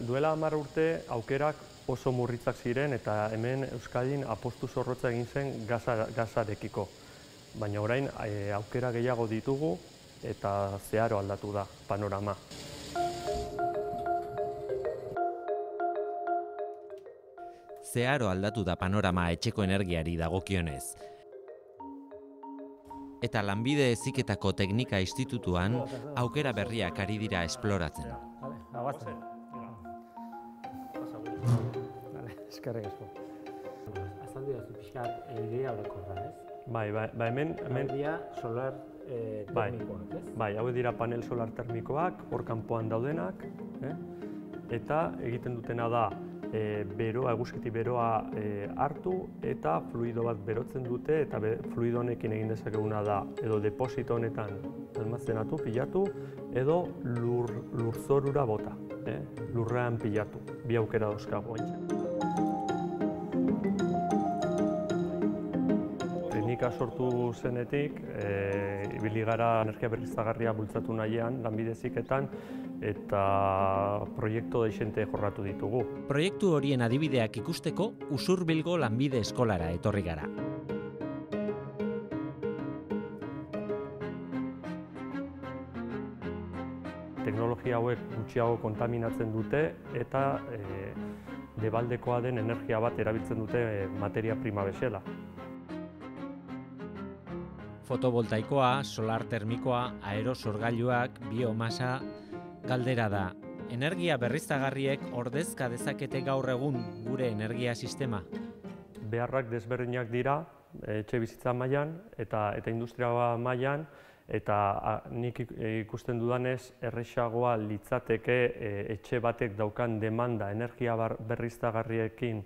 Duela 10 urte aukerak oso murritzak ziren eta hemen Euskadin apostu zorrotza egin zen gasarekiko. Baina orain aukera gehiago ditugu eta zeharo aldatu da panorama. Zeharo aldatu da panorama etxeko energiari dagokionez. Eta Lanbide Heziketako Teknika Institutuan aukera berriak ari dira esploratzen. Eskerrik asko. Azaldu da pixkat idea orokorra, ez? Bai, hemen energia solar termikoak, ez? Bai, hauek dira panel solar termikoak, hor kanpoan daudenak, eta egiten dutena da beroa, eguzkitik beroa hartu eta fluido bat berotzen dute, eta fluido honekin egin dezakeguna da edo deposito honetan almazenatu, pilatu, edo lurzorura bota, lurrean pilatu, bi aukera dauzkagu. Teknika sortu zenetik, ibili gara energia berriztagarria bultzatu nahian, Lanbide Heziketan, eta proiektu deixente jorratu ditugu. Proiektu horien adibideak ikusteko Usurbilgo Lanbide Eskolara etorri gara. Teknologia hauek gutxiago kontaminatzen dute eta debaldekoa den energia bat erabiltzen dute materia prima bezala. Fotovoltaikoa, solar termikoa, aerosorgailuak, biomasa, galdera da. Energia berriztagarriek ordezka dezakete gaur egun gure energia sistema? Beharrak desberdinak dira, etxe bizitza mailan eta industria mailan, eta nik ikusten dudanez errazagoa litzateke etxe batek daukan demanda energia berriztagarriekin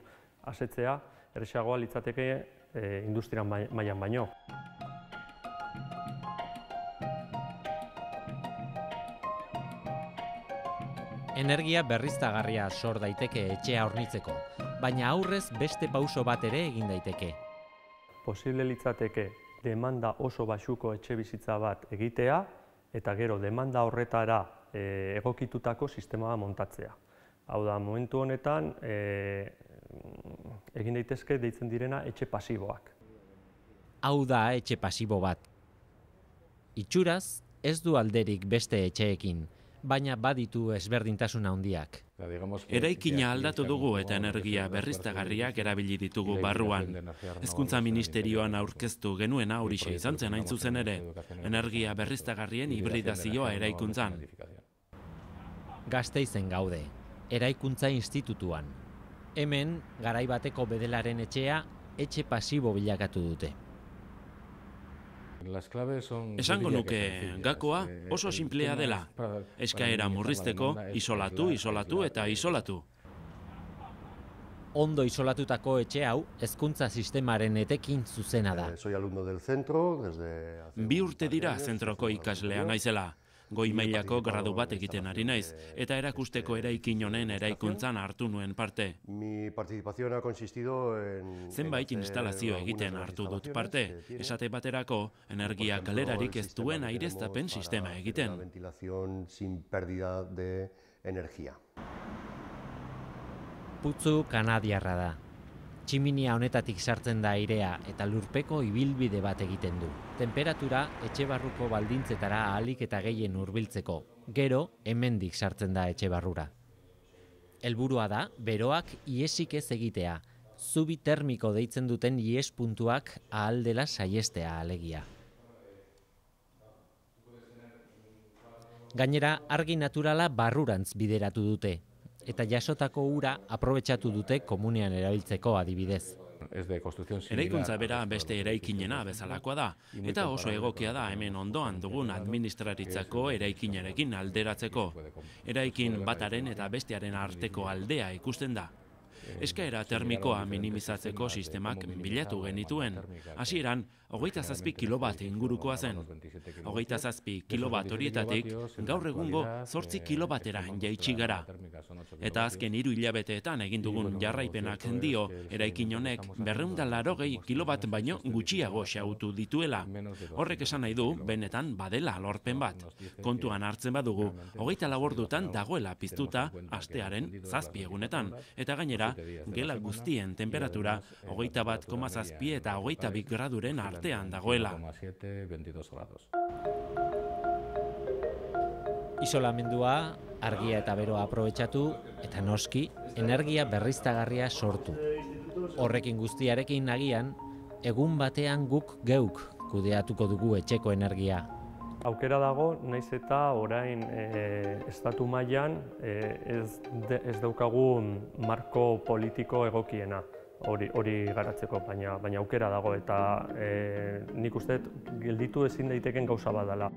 asetzea, errazagoa litzateke industria mailan baino. Energia berriztagarria sor daiteke etxea hornitzeko, baina aurrez beste pauso bat ere egin daiteke. Posible litzateke demanda oso baxuko etxe bizitza bat egitea, eta gero demanda horretara egokitutako sistema montatzea. Hau da, momentu honetan egin daitezke deitzen direna etxe pasiboak. Hau da etxe pasibo bat. Itxuraz ez du alderik beste etxeekin, baina baditu ezberdintasun handiak. Eraikina aldatu dugu eta energia berriztagarriak erabili ditugu barruan. Hezkuntza Ministerioan aurkeztu genuena horixe izan zen hain zuzen ere, energia berriztagarrien hibridazioa eraikuntzan. Gasteizen gaude, Eraikuntza Institutuan. Hemen, garai bateko bedelaren etxea, etxe pasibo bilakatu dute. Esango nuke, gakoa oso sinplea dela. Eskaera murrizteko, isolatu eta isolatu. Ondo isolatutako etxe hau, hezkuntza sistemaren etekin zuzena da. Bi urte dira zentroko ikaslea naizela. Goi mailako gradu bat egiten ari naiz, eta erakusteko eraikin honen eraikuntzan hartu nuen parte. Zenbait instalazio egiten hartu dut parte, esate baterako energia galerarik ez duen aireztapen sistema egiten. Putzu kanadiarra da. Tximinia honetatik sartzen da airea eta lurpeko ibilbide bat egiten du. Temperatura etxe barruko baldintzetara ahalik eta gehien hurbiltzeko. Gero, hemendik sartzen da etxe barrura. Helburua da, beroak ihesik ez egitea. Zubi termiko deitzen duten ihes puntuak ahal dela saihestea alegia. Gainera, argi naturala barrurantz bideratu dute. Eta jasotako ura aprobetxatu dute komunean erabiltzeko adibidez. Eraikuntza bera beste eraikinena bezalakoa da, eta oso egokia da hemen ondoan dugun administraritzako eraikinarekin alderatzeko. Eraikin bataren eta bestearen arteko aldea ikusten da. eskaera termikoa minimizatzeko sistemak bilatu genituen. Hasieran, 27 kilobat ingurukoa zen. 27 kilobat horietatik, gaur egungo 8 kilobatera jaitsi gara. Eta azken 3 hilabeteetan egin dugun jarraipenak dio, eraikin honek 280 kilobat baino gutxiago xahutu dituela. Horrek esan nahi du, benetan badela lorpen bat. Kontuan hartzen badugu, 24 ordutan dagoela piztuta astearen 7 egunetan. Eta gainera, gela guztien temperatura 21,7 eta 22 graduren artean dagoela. Isolamendua, argia eta beroa aprobetxatu eta noski, energia berriztagarria sortu. Horrekin guztiarekin agian, egun batean guk geuk kudeatuko dugu etxeko energia. Aukera dago, naiz eta orain estatu mailan ez daukagun marko politiko egokiena hori garatzeko, baina aukera dago eta nik uste gelditu ezin daiteken gauza bat dela.